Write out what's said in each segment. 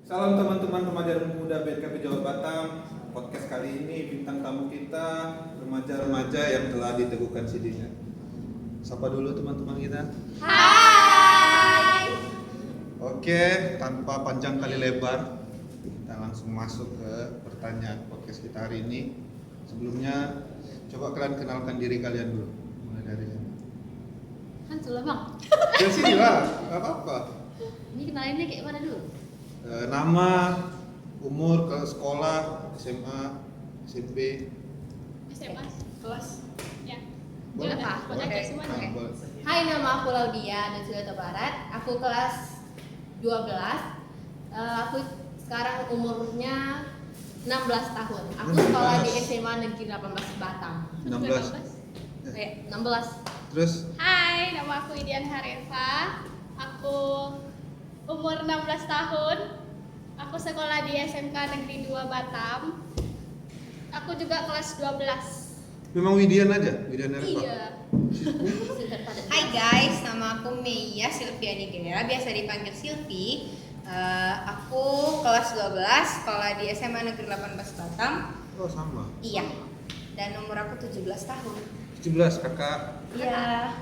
Salam teman-teman remaja dan pemuda BKP Jawa Batam. Podcast kali ini bintang tamu kita remaja-remaja yang telah diteguhkan CD-nya. Sapa dulu teman-teman kita. Hai. Oke, tanpa panjang kali lebar, kita langsung masuk ke pertanyaan podcast kita hari ini. Sebelumnya, coba kalian kenalkan diri kalian dulu. Mulai dari Kan sudah bang. dari sini lah, nggak apa-apa. Ini kenalinnya kayak mana dulu? Nama, umur, ke sekolah, SMA, SMP. SMA kelas ya. Boleh? Boleh, Boleh. boleh semuanya. Nah, boleh. Hai, nama aku Laudia dan Sulianto Barat. Aku kelas 12. Aku sekarang umurnya 16 tahun. Aku sekolah di SMA Negeri 18 Batam. 16. 16. Terus Hai, nama aku Idian Harefa. Aku umur 16 tahun. Aku sekolah di SMK Negeri 2 Batam. Aku juga kelas 12. memang Widian aja, Widian Erva. Iya. Hai guys, nama aku Meia Silviani Gera, biasa dipanggil Silvi. Aku kelas 12, sekolah di SMA Negeri 18 Batam. Oh sama. Iya. Dan umur aku 17 tahun. 17 kakak. Iya.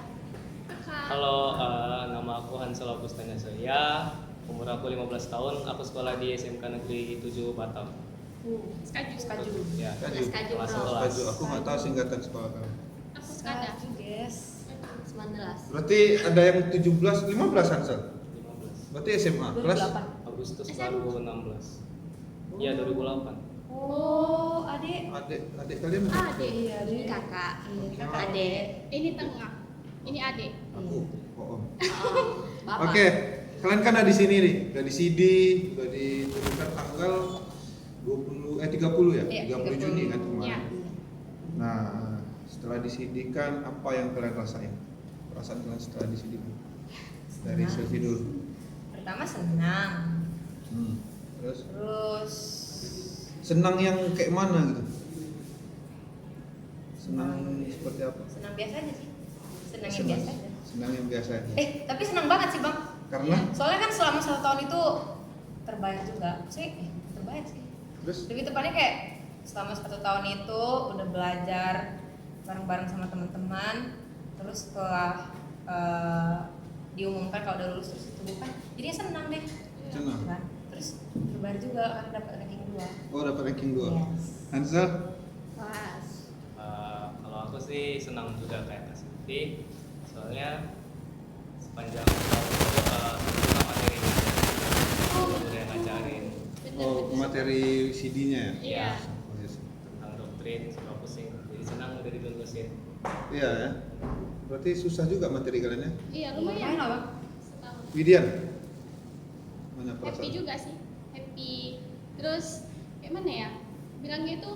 Kakak. Halo, nama aku Hansel Augustana Surya. Umur aku 15 tahun. Aku sekolah di SMK Negeri 7 Batam. Skaju. Ya. Skaju. Skaju, Kelas bro. 11. Skaju. Aku nggak tahu singkatan sekolah kalian. Aku skada. Guys. 19. Berarti ada yang 17, 15 Hansel. 15. Berarti SMA kelas 2008. Agustus SMA. 2016. Iya, 2008. Oh, adik. adik kalian ada? Adik. Iya, Ini kakak. Kakak Adik. Ini tengah. Ini adik. Aku. Oh, om. Bapak. Oke, kalian kan ada di sini nih, udah di CD, udah ditentukan tanggal 30 ya? Iya, 30 Juni kan kemarin. Iya. Nah, setelah di CD kan apa yang kalian rasain? Perasaan kalian setelah di CD kan? Dari Senang. Silvi dulu. Pertama senang. Terus Terus senang yang kayak mana gitu? Senang seperti apa? senang biasa aja sih. Senang yang Senang- biasa aja. Senang yang biasa aja. Tapi senang banget sih, Bang. Karena? Soalnya kan selama 1 tahun itu terbayar juga. Terbayar sih. Terus Lebih tepatnya kayak selama 1 tahun itu udah belajar bareng-bareng sama teman-teman. Terus setelah diumumkan kalau udah lulus terus itu bukan, jadinya senang deh. senang. Kan? Terus terbayar juga karena dapat ranking 2. Oh, dapat ranking 2. Yes. Hansel? Kelas. Kalau aku sih senang juga kayak Kak Silvi. Soalnya sepanjang tahun itu suka materinya. Udah ngajarin. Oh, materi CD-nya ya? Iya. Oh, yes. Tentang doktrin, suka pusing. Jadi senang udah dilulusin. Iya ya. Berarti susah juga materi kalian ya? Iya, Lumayan lumayan. lah, Bang. Setahun. Widian? Mana Happy perasaan? juga sih. Happy. Terus kayak mana ya? Bilangnya itu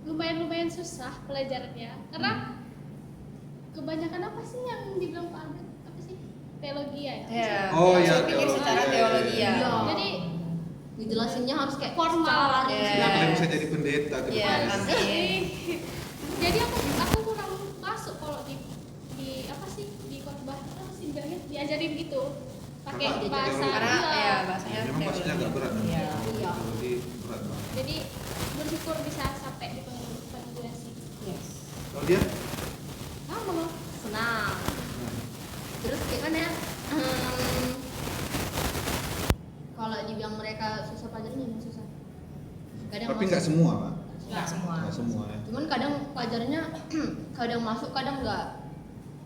lumayan susah pelajarannya. Karena kebanyakan apa sih yang dibilang Pak Albert? Apa sih? Teologi ya? Ya. Oh, Saya iya, pikir teologi. secara teologi ya. Iya. Jadi Dijelasinnya harus kayak Formal. secara Iya. Nah, kalian bisa jadi pendeta ke Iya, depan. amin. jadi aku kurang masuk kalau di apa sih di khotbah apa sih bilangnya diajarin gitu pakai Apa? bahasa Karena iya. ya bahasanya Memang pastinya agak berat. Iya. Iya. Teologi berat banget. Jadi bersyukur bisa sampai di pengadilan sih. Yes. Kalau dia? Sama loh. senang. Terus gimana ya? Kalau dibilang mereka susah pelajarannya memang susah. Kadang Tapi masuk- nggak semua, Pak. Enggak semua. Nggak semua ya. Cuman kadang pelajarannya kadang masuk kadang enggak.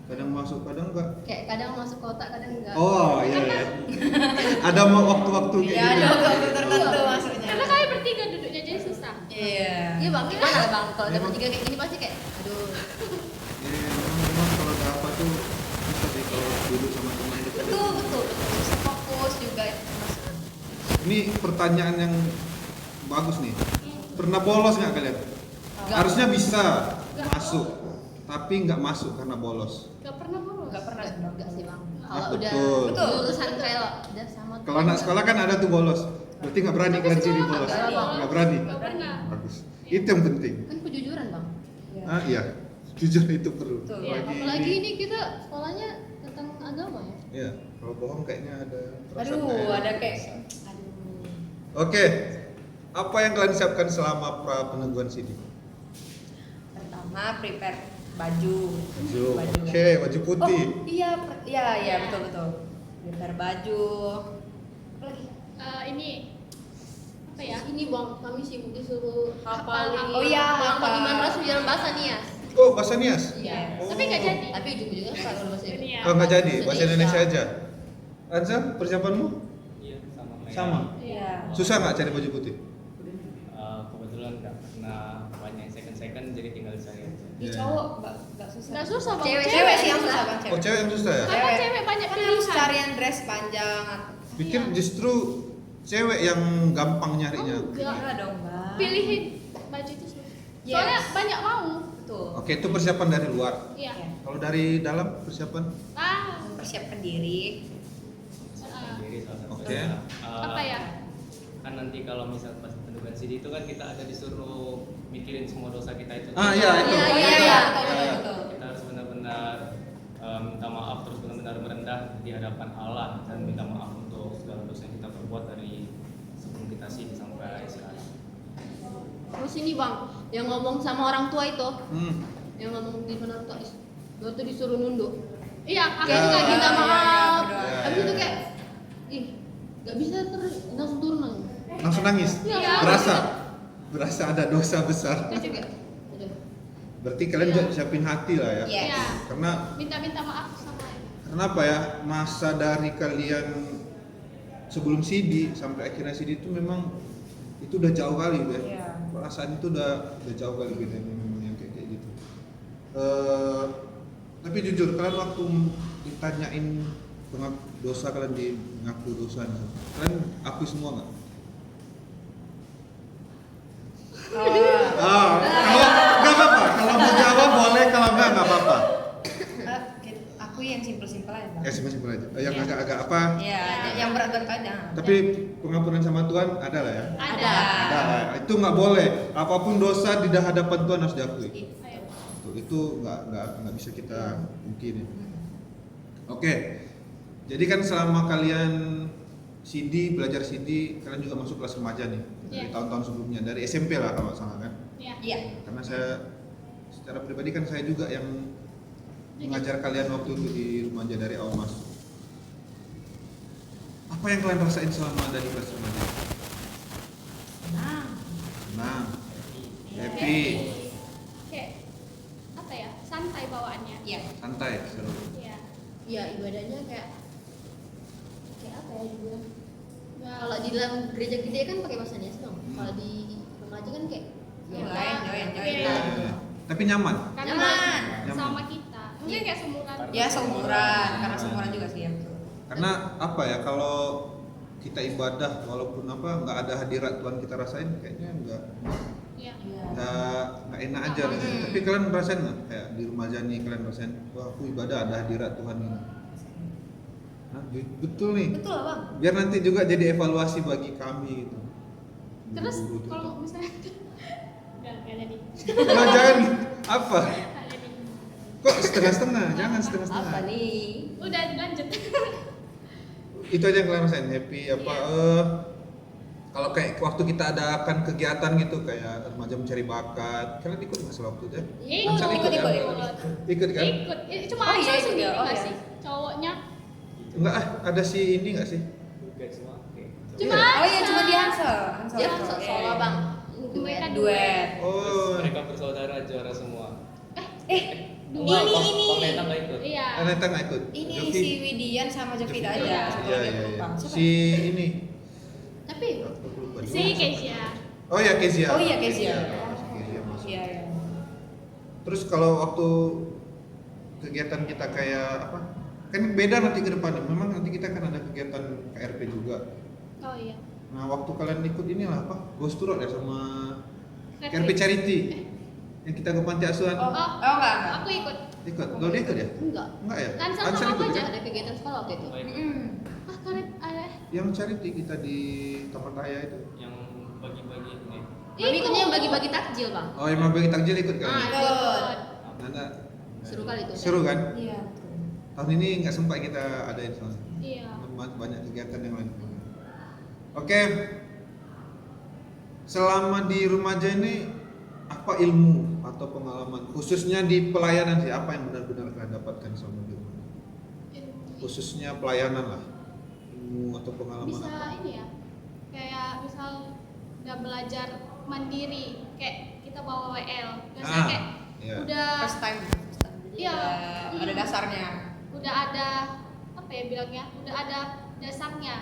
Kadang masuk, kadang enggak. Kayak kadang masuk kotak kadang enggak. Oh iya ya. Ada mau waktu-waktu kayak Iya, gitu. ada waktu tertentu maksudnya. Karena kalian bertiga duduknya jadi susah. Iya. Iya bang, gimana bang? Kalau ada Memang- bertiga kayak gini pasti kayak, aduh. Iya, memang kalau ada apa tuh susah sih kalau duduk sama teman dekat. Betul. Susah fokus juga itu termasuk. Ini pertanyaan yang bagus nih. Pernah bolos nggak kalian? Nggak. Harusnya bisa Nggak. masuk, tapi nggak masuk karena bolos. Gak pernah bolos. Enggak pernah. Enggak sih bang. Ah, Kalau udah betul. Betul. lulusan kayak udah sama. Kalau anak sekolah kan ada tuh bolos. Berarti nggak berani Tapi kalian sekolah jadi bolos. nggak bolos. Nggak berani. Gak pernah. Bagus. Itu yang penting. Kan kejujuran bang. Iya. Ah iya, jujur itu perlu. Betul. Iya. Apalagi ini kita sekolahnya tentang agama ya. Iya, kalau bohong kayaknya ada perasaan Aduh, kayak- ada kayak aduh Oke, apa yang kalian siapkan selama pra peneguhan CD? Pertama prepare baju. Oke, baju putih. Oh iya, iya betul. Prepare baju. Apa lagi? Ini apa ya? Ini bang, kami sibuk disuruh hafalin. Oh iya, hafal. Gimana sujalan bahasa Nias? Oh, bahasa Nias? Iya. Oh. Tapi nggak jadi. Tapi ujung-ujungnya kalau bahasa Ini ya. Oh, nggak jadi, bahasa Indonesia aja. Anza, persiapanmu? Iya, sama kayak Sama. Iya. Susah nggak cari baju putih? Kebetulan nggak pernah banyak second jadi tinggal cari aja. Di Iya. cowok nggak susah. Nggak susah bang. Cewek sih yang susah bang. Oh, cewek yang susah ya? Karena cewek banyak Kan harus pilihan. cari yang dress panjang. Pikir justru cewek yang gampang nyarinya. Enggak dong bang. Pilihin baju itu susah. Yes. Soalnya banyak mau. Betul. Oke, itu persiapan dari luar. Iya. Iya. Kalau dari dalam persiapan? Persiapkan diri. Sendiri salah satu. Oke. Apa ya? Kan nanti kalau misal pas peneguhan CD itu kan kita ada disuruh mikirin semua dosa kita itu. Ah iya itu. Iya. Betul. Kita harus benar-benar minta maaf, terus benar-benar merendah di hadapan Allah dan minta maaf untuk segala dosa yang kita perbuat dari sebelum kita sini sampai sekarang. Terus ini bang, yang ngomong sama orang tua itu, Hmm. yang ngomong di depan orang tua, gue tuh disuruh nunduk. Iya, aku Kayak juga nggak gitu. minta iya, maaf. iya, Habis iya. itu kayak, ih, nggak bisa terus langsung turun lagi. Langsung nangis. Iya. Berasa ada dosa besar. Terus juga, udah. Berarti kalian Iya. juga siapin hati lah ya. Yes. Iya. Karena Minta maaf sama kenapa ya, masa dari kalian sebelum CD sampai akhirnya CD itu memang itu udah jauh kali udah. Iya. Perasaan itu udah jauh kali bedanya memang yang kayak gitu. Tapi jujur kalian waktu ditanyain dosa kalian di ngaku dosa, kalian akui semua nggak? Kalau nggak apa-apa, kalau mau jawab boleh, kalau nggak apa-apa. Aku yang simpel-simpel aja bang. Ya simpel-simpel aja. Yang Ya. agak-agak apa? Iya, yang berat-berat aja. Tapi pengampunan sama Tuhan ada lah ya. ada. Ada lah. Itu nggak boleh. Apapun dosa di hadapan Tuhan harus diakui. Ayo. Itu nggak bisa kita mungkin. Oke. Jadi kan selama kalian CD belajar CD, kalian juga masuk kelas remaja nih dari Iya. tahun-tahun sebelumnya, dari SMP lah kalau nggak salah kan. Iya. Iya. Karena saya secara pribadi kan saya juga yang mengajar kalian waktu itu di remaja dari awal masuk. Apa yang kalian rasain selama dari kelas remaja? Senang, happy, Kayak apa ya? Santai bawaannya. Iya. santai, seru. Iya. Iya ibadahnya kayak apa ya juga. Nggak- Kalau di dalam gereja gede kan pakai bahasa Nias dong. Kalau di remaja kan kayak Join. Iya. Tapi nyaman. Karena Nyaman. sama kita. Mungkin kayak seumuran. Ya seumuran, karena seumuran juga sih ya. Betul. Karena apa ya, kalau kita ibadah walaupun apa nggak ada hadirat Tuhan kita rasain kayaknya nggak Iya. nggak enak aja rasanya. Tapi kalian ngerasain nggak kayak di remaja nih kalian ngerasain wah aku ibadah ada hadirat Tuhan ini. Nah, betul nih. Betul lah bang. Biar nanti juga jadi evaluasi bagi kami gitu. Terus Guru-guru tuh. kalau misalnya nggak jadi. Kalau jangan apa? Nggak jadi. Kok setengah-setengah? Jangan setengah-setengah. apa nih? Udah lanjut. Itu aja yang kalian rasain happy apa Iya. kalau kayak waktu kita adakan kegiatan gitu kayak remaja mencari bakat, kalian ikut nggak sewaktu itu? Ikut, Ansel ikut, kan? ikut. Ikut kan? Ikut. Cuma Oh, iya, Ansel ikut sendiri ya? Oh, nggak iya. sih? Cowoknya. Enggak ada si ini nggak sih? Juga semua. Oke. Cuma Iya. Oh iya cuma di Hansel. Dia Hansel. solo bang. Mereka Duet. Oh, Mereka bersaudara juara semua. dua. Ini. Neta nggak ikut. Iya. Neta nggak ikut. Ini Jovi. si Widian sama Jovita aja. Iya, Satu iya, lagi iya. aku lupa. Siapa? Si ini. Tapi Aku lupa juga. Si Keisha. Oh ya Kezia. Oh iya, Kezia. Si Kezia masuk. Iya iya. Terus kalau waktu kegiatan kita kayak apa? Kan beda nanti ke depannya. Memang nanti kita kan ada kegiatan KRP juga. Oh iya. Nah, waktu kalian ikut inilah apa? Ghost Tour ya sama KRP Retreat. Charity. Yang kita ke panti asuhan. Oh enggak. Aku ikut. Ikut. Lo dia ikut ya? enggak. Enggak ya? Ansel Ansel sama ikut aku ya? aja. Ada kegiatan sekolah waktu itu. Baik. Ah karet ada. Yang Charity kita di Taman Raya itu. Yang bagi-bagi ini. Kami ikutnya yang bagi-bagi takjil bang. Oh, yang mau bagi takjil ikut kan? Ah, Ikut. Nana, Seru kali itu. seru kan? Iya. Tahun ini nggak sempat kita adain soalnya. Iya. Banyak kegiatan yang lain. Oke, selama di remaja ini apa ilmu atau pengalaman khususnya di pelayanan sih, apa yang benar-benar kalian dapatkan selama di remaja? Khususnya pelayanan lah, ilmu atau pengalaman Bisa apa? ini ya, kayak misal udah belajar mandiri, kayak kita bawa WL, biasanya kayak iya. udah First time. Jadi Iya. ada dasarnya. udah ada apa ya bilangnya, udah ada dasarnya.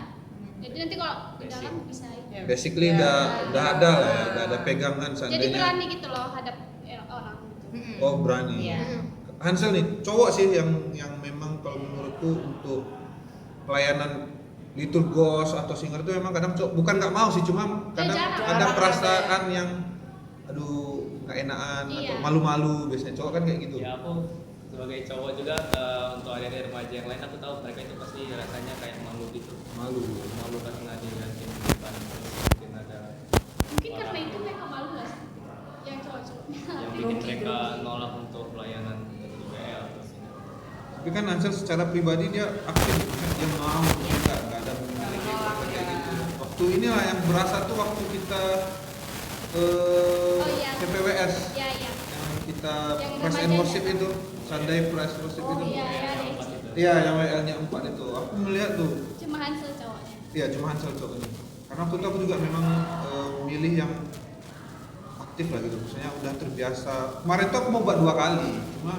Jadi nanti kalau di Basic. dalam bisa ini. Ya. Basically Ya. udah ada lah ya, udah ada pegangan Jadi seandainya. berani gitu loh hadap orang gitu. Mm-mm. Oh berani. Iya. Hansel nih, cowok sih yang memang kalau menurutku untuk pelayanan liturgos atau singer itu memang kadang cowok, bukan nggak mau sih, cuma kadang jarang. ada Jarang perasaan yang aduh nggak enakan atau Iya. malu-malu, biasanya cowok kan kayak gitu. Ya aku sebagai cowok juga untuk adik-adik remaja yang lain aku tahu mereka itu pasti rasanya kayak malu gitu. Malu. Malu karena dilihatin di depan, terus mungkin ada Mungkin karena itu mereka malu gak sih? Yang cowok-cowoknya. yang bikin mereka nolak untuk pelayanan di WL atau singer. Tapi kan Hansel secara pribadi dia aktif, dia mau, dia nggak ada memiliki Nolak, kayak ya. gitu. Waktu inilah yang berasa tuh waktu kita iya. PPWS. Iya, iya. Yang kita Yang press and remajanya. worship itu, Sunday press worship Oh itu. iya, iya, Yang iya. empat itu. Iya, yang WL-nya 4 itu. Aku melihat tuh, Cuma Hansel cowoknya. iya cuma Hansel cowoknya. Karena waktu itu aku juga memang milih yang aktif lah gitu. Maksudnya udah terbiasa. Kemarin tuh aku mau buat 2 kali, cuma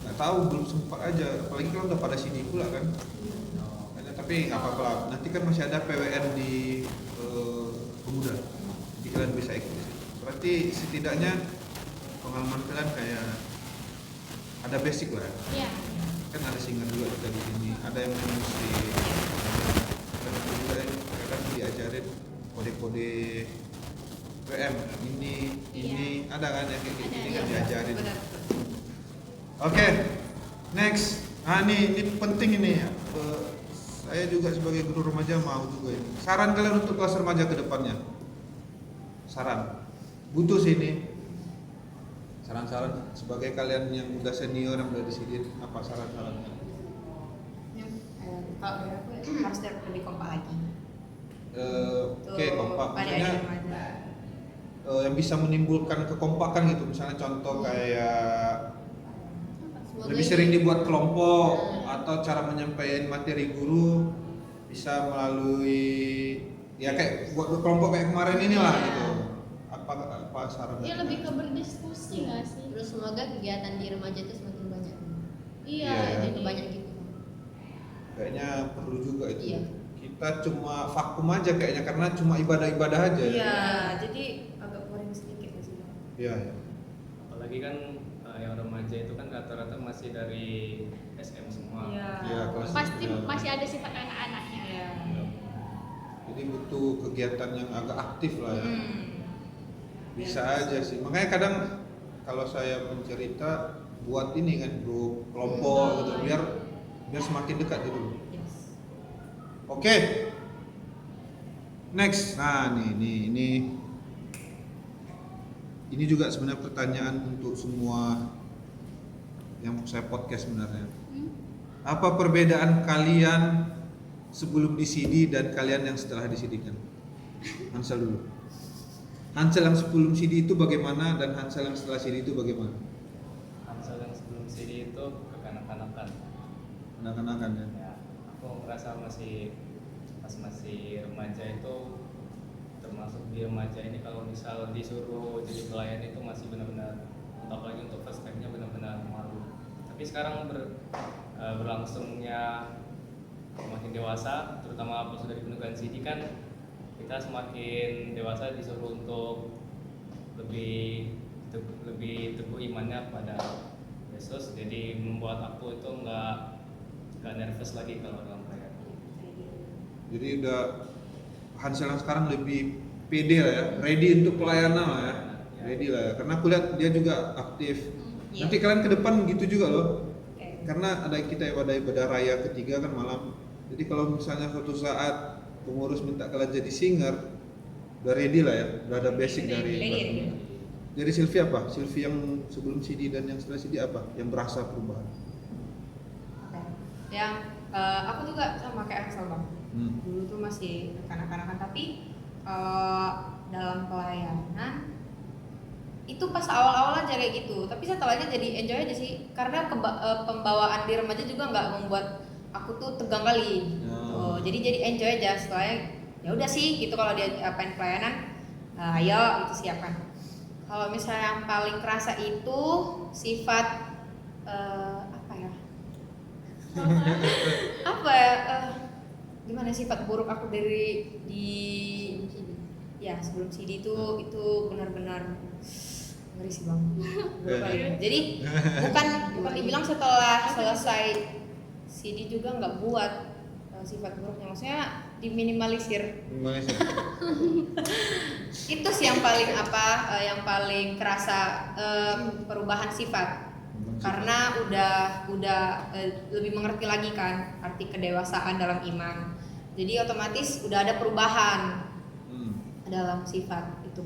nggak tahu belum sempat aja. Apalagi kalau udah pada sini pula kan. Makanya, tapi nggak apa-apa lah. Nanti kan masih ada PWN di pemuda. Jadi kalian bisa ikut di situ. Berarti setidaknya pengalaman kalian kayak ada basic lah. Iya. Kan ada singer juga kita di sini, ada yang main musik, dan juga yang kadang diajarin kode-kode PM ini ada kan yang kayak Ada, gini iya. kan diajarin. Benar. Oke, next. Nah ini penting ini ya. Saya juga sebagai guru remaja mau juga ini. Saran kalian untuk kelas remaja ke depannya? Saran. Butuh sih ini. Saran-saran sebagai kalian yang udah senior yang udah di sini, apa saran-sarannya? Kalau dari aku harus lebih kompak lagi. Oke, kompak. Pada Maksudnya adik remaja. yang bisa menimbulkan kekompakan gitu. Misalnya contoh kayak Semoga lebih ini- sering dibuat kelompok atau cara menyampaikan materi guru bisa melalui ya kayak buat kelompok kayak kemarin inilah Iya. gitu. Apa saran? Dia lebih ke berdiskusi nggak sih? Terus semoga kegiatan di remaja itu semakin banyak. Iya, Iya. jadi Jadi banyak gitu. Kayaknya perlu juga itu. Iya. Kita cuma vakum aja kayaknya karena cuma ibadah-ibadah aja. Iya, jadi agak boring sedikit sih. Iya. Apalagi kan yang remaja itu kan rata-rata masih dari SM semua. Iya. Iya, kelas pasti tiga. masih ada sifat anak-anaknya. Iya. Jadi butuh kegiatan yang agak aktif lah ya. Bisa Biar aja sih. Makanya kadang kalau saya mencerita buat ini kan grup kelompok gitu biar semakin dekat gitu. Yes. Oke. Next. Nah, ini juga sebenarnya pertanyaan untuk semua yang saya podcast sebenarnya. Apa perbedaan kalian sebelum di CD dan kalian yang setelah di CD kan? Hansel dulu. Hansel yang sebelum CD itu bagaimana dan Hansel yang setelah CD itu bagaimana? Hansel yang sebelum CD itu kekanak-kanakan. Anak-anakan ya. Ya, aku merasa masih remaja itu, termasuk di remaja ini kalau misal disuruh jadi pelayan itu masih benar-benar, apalagi untuk first time-nya benar-benar malu. Tapi sekarang berlangsungnya semakin dewasa, terutama pas sudah di penugasan CD kan kita semakin dewasa disuruh untuk lebih teguh imannya pada Yesus, jadi membuat aku itu nggak nervous lagi kalau dalam pelayanan. Jadi udah Hansel yang sekarang lebih pede lah ya, ready untuk pelayanan lah ya. Ready lah ya. Karena aku lihat dia juga aktif. Iya. Nanti kalian ke depan gitu juga loh. Oke. Karena ada kita pada ibadah raya ketiga kan malam. Jadi kalau misalnya suatu saat pengurus minta kalian jadi singer, udah ready lah ya, udah ada basic dari. Ready. Jadi Silvi apa? Silvi yang sebelum CD dan yang setelah CD apa? Yang berasa perubahan? Yang aku juga sama kayak Axel bang. Dulu tuh masih kanak-kanakan tapi dalam pelayanan itu pas awal-awal aja kayak gitu, tapi setelahnya jadi enjoy aja sih, karena pembawaan di remaja juga nggak membuat aku tuh tegang kali. Jadi enjoy aja setelahnya. Ya udah sih gitu, kalau dia apain pelayanan, ayo itu siapkan. Kalau misalnya yang paling kerasa itu sifat apa ya? Gimana sifat buruk aku dari sebelum CD itu benar-benar ngeri sih bang. Jadi bukan dibilang setelah selesai CD juga nggak buat sifat buruknya, maksudnya diminimalisir. Itu sih yang paling kerasa perubahan sifat, karena udah lebih mengerti lagi kan arti kedewasaan dalam iman, jadi otomatis udah ada perubahan dalam sifat itu.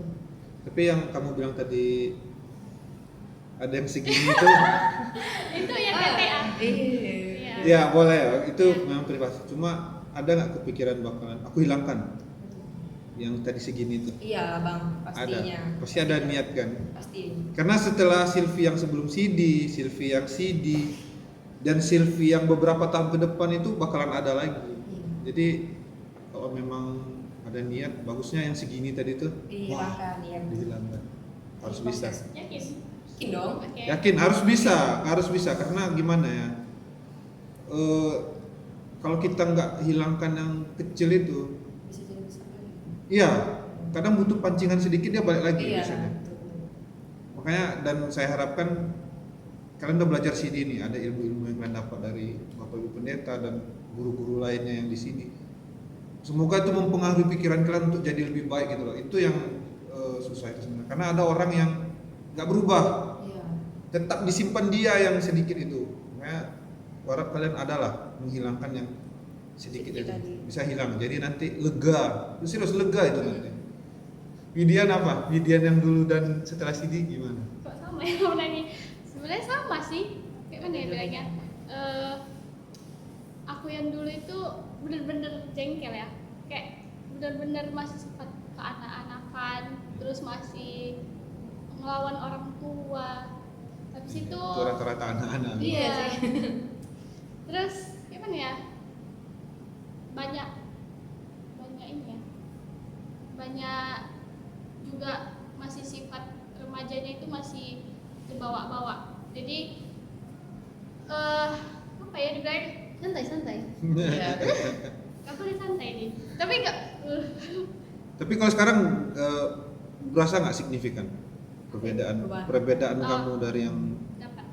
Tapi yang kamu bilang tadi ada yang segini itu Itu yang TTA. Iya. ya boleh ya, itu memang privasi. Cuma ada nggak kepikiran bakalan aku hilangkan yang tadi segini itu? Iya bang, pastinya. Pasti ada niat kan? Pasti. Karena setelah Silvi yang sebelum CD, Silvi yang CD, dan Silvi yang beberapa tahun ke depan itu bakalan ada lagi. Jadi kalau memang ada niat, bagusnya yang segini tadi tuh Dihilangkan, ya. dihilangkan. Harus bisa. Yakin? Yakin dong. Oke. Yakin harus bisa karena gimana ya? Kalau kita nggak hilangkan yang kecil itu, Bisa jadi besar lagi. iya, kadang butuh pancingan sedikit dia balik lagi Iya. biasanya. Makanya dan saya harapkan kalian udah belajar CD ini, ada ilmu-ilmu yang kalian dapat dari Bapak Ibu Pendeta dan guru-guru lainnya yang di sini. Semoga itu mempengaruhi pikiran kalian untuk jadi lebih baik gitu loh. Itu yang susah itu sebenarnya. Karena ada orang yang nggak berubah, Iya. tetap disimpan dia yang sedikit itu. Makanya harap kalian adalah menghilangkan yang sedikit itu, tadi. bisa hilang. Jadi nanti lega, itu serius lega itu nanti. Widian apa? Widian yang dulu dan setelah CD gimana? Kok sama ya orangnya? Sebenarnya sama sih. Kayak mana ya bilangnya? Aku yang dulu itu bener-bener jengkel ya. Kayak bener-bener masih sifat keanak-anakan, terus masih ngelawan orang tua. Habis itu Itu rata-rata anak-anak. iya. Terus gimana ya? Banyak ini ya. Banyak juga masih sifat remajanya itu masih dibawa-bawa. Jadi apa ya dibilang Santai. Iya. aku udah santai nih. Tapi enggak Tapi kalau sekarang berasa nggak signifikan perbedaan Oh. kamu dari yang dapat.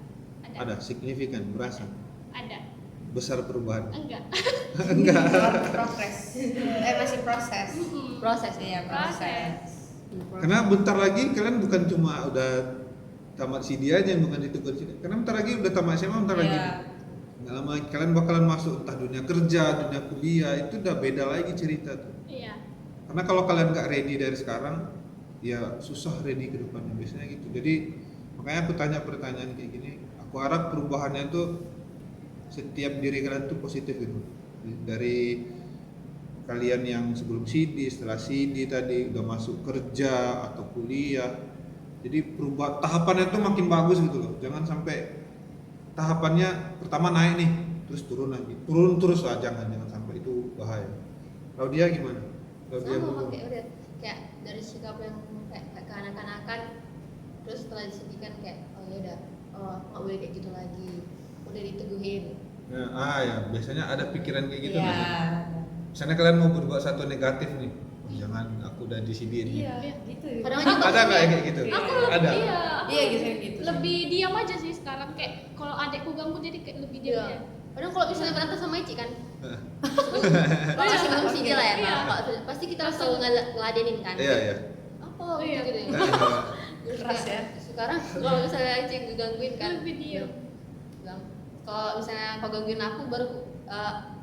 ada signifikan, berasa Ada. besar perubahan? Enggak. Enggak. Progres. Masih proses. Proses Iya, Proses. Karena bentar lagi kalian bukan cuma udah tamat CD aja, bukan ditegur CD. Karena bentar lagi udah tamat SMA, bentar lagi. Iya. Nggak lama lagi kalian bakalan masuk entah dunia kerja, dunia kuliah, itu udah beda lagi cerita tuh. Iya. Karena kalau kalian nggak ready dari sekarang, ya susah ready ke depannya biasanya gitu. Jadi makanya aku tanya pertanyaan kayak gini. Aku harap perubahannya tuh setiap diri kalian tuh positif gitu. Dari kalian yang sebelum CD, setelah CD tadi udah masuk kerja atau kuliah. Jadi tahapannya tuh makin bagus gitu loh. Jangan sampai tahapannya pertama naik nih, terus turun lagi. Turun terus lah, jangan sampai, itu bahaya. Claudia gimana? Claudia Sama dulu. kayak udah kayak dari sikap yang kayak kekanak-kanakan, terus setelah disedikan kayak oh ya udah, oh nggak boleh kayak gitu lagi, udah diteguhin. Ya, biasanya ada pikiran kayak gitu. Iya. Nanti. Misalnya kalian mau berbuat satu negatif nih, oh, jangan, aku udah di CD ini. Iya, gitu. Kadang aja Ada nggak kayak gitu? Iya. Aku Ada. iya. Iya, gitu. Lebih diam aja sih sekarang, kayak kalau adekku ganggu jadi kayak lebih diam Iya. aja. Padahal kalau misalnya berantem sama Ici kan, Nah, kalau masih belum CD lah ya, Iya. kalau pasti kita langsung ngeladenin kan. iya. Apa Iya. gitu ya. Terus Keras kayak, ya. Sekarang kalau misalnya Ici ngegangguin kan, Lebih diam. bilang, kalau misalnya kau gangguin aku baru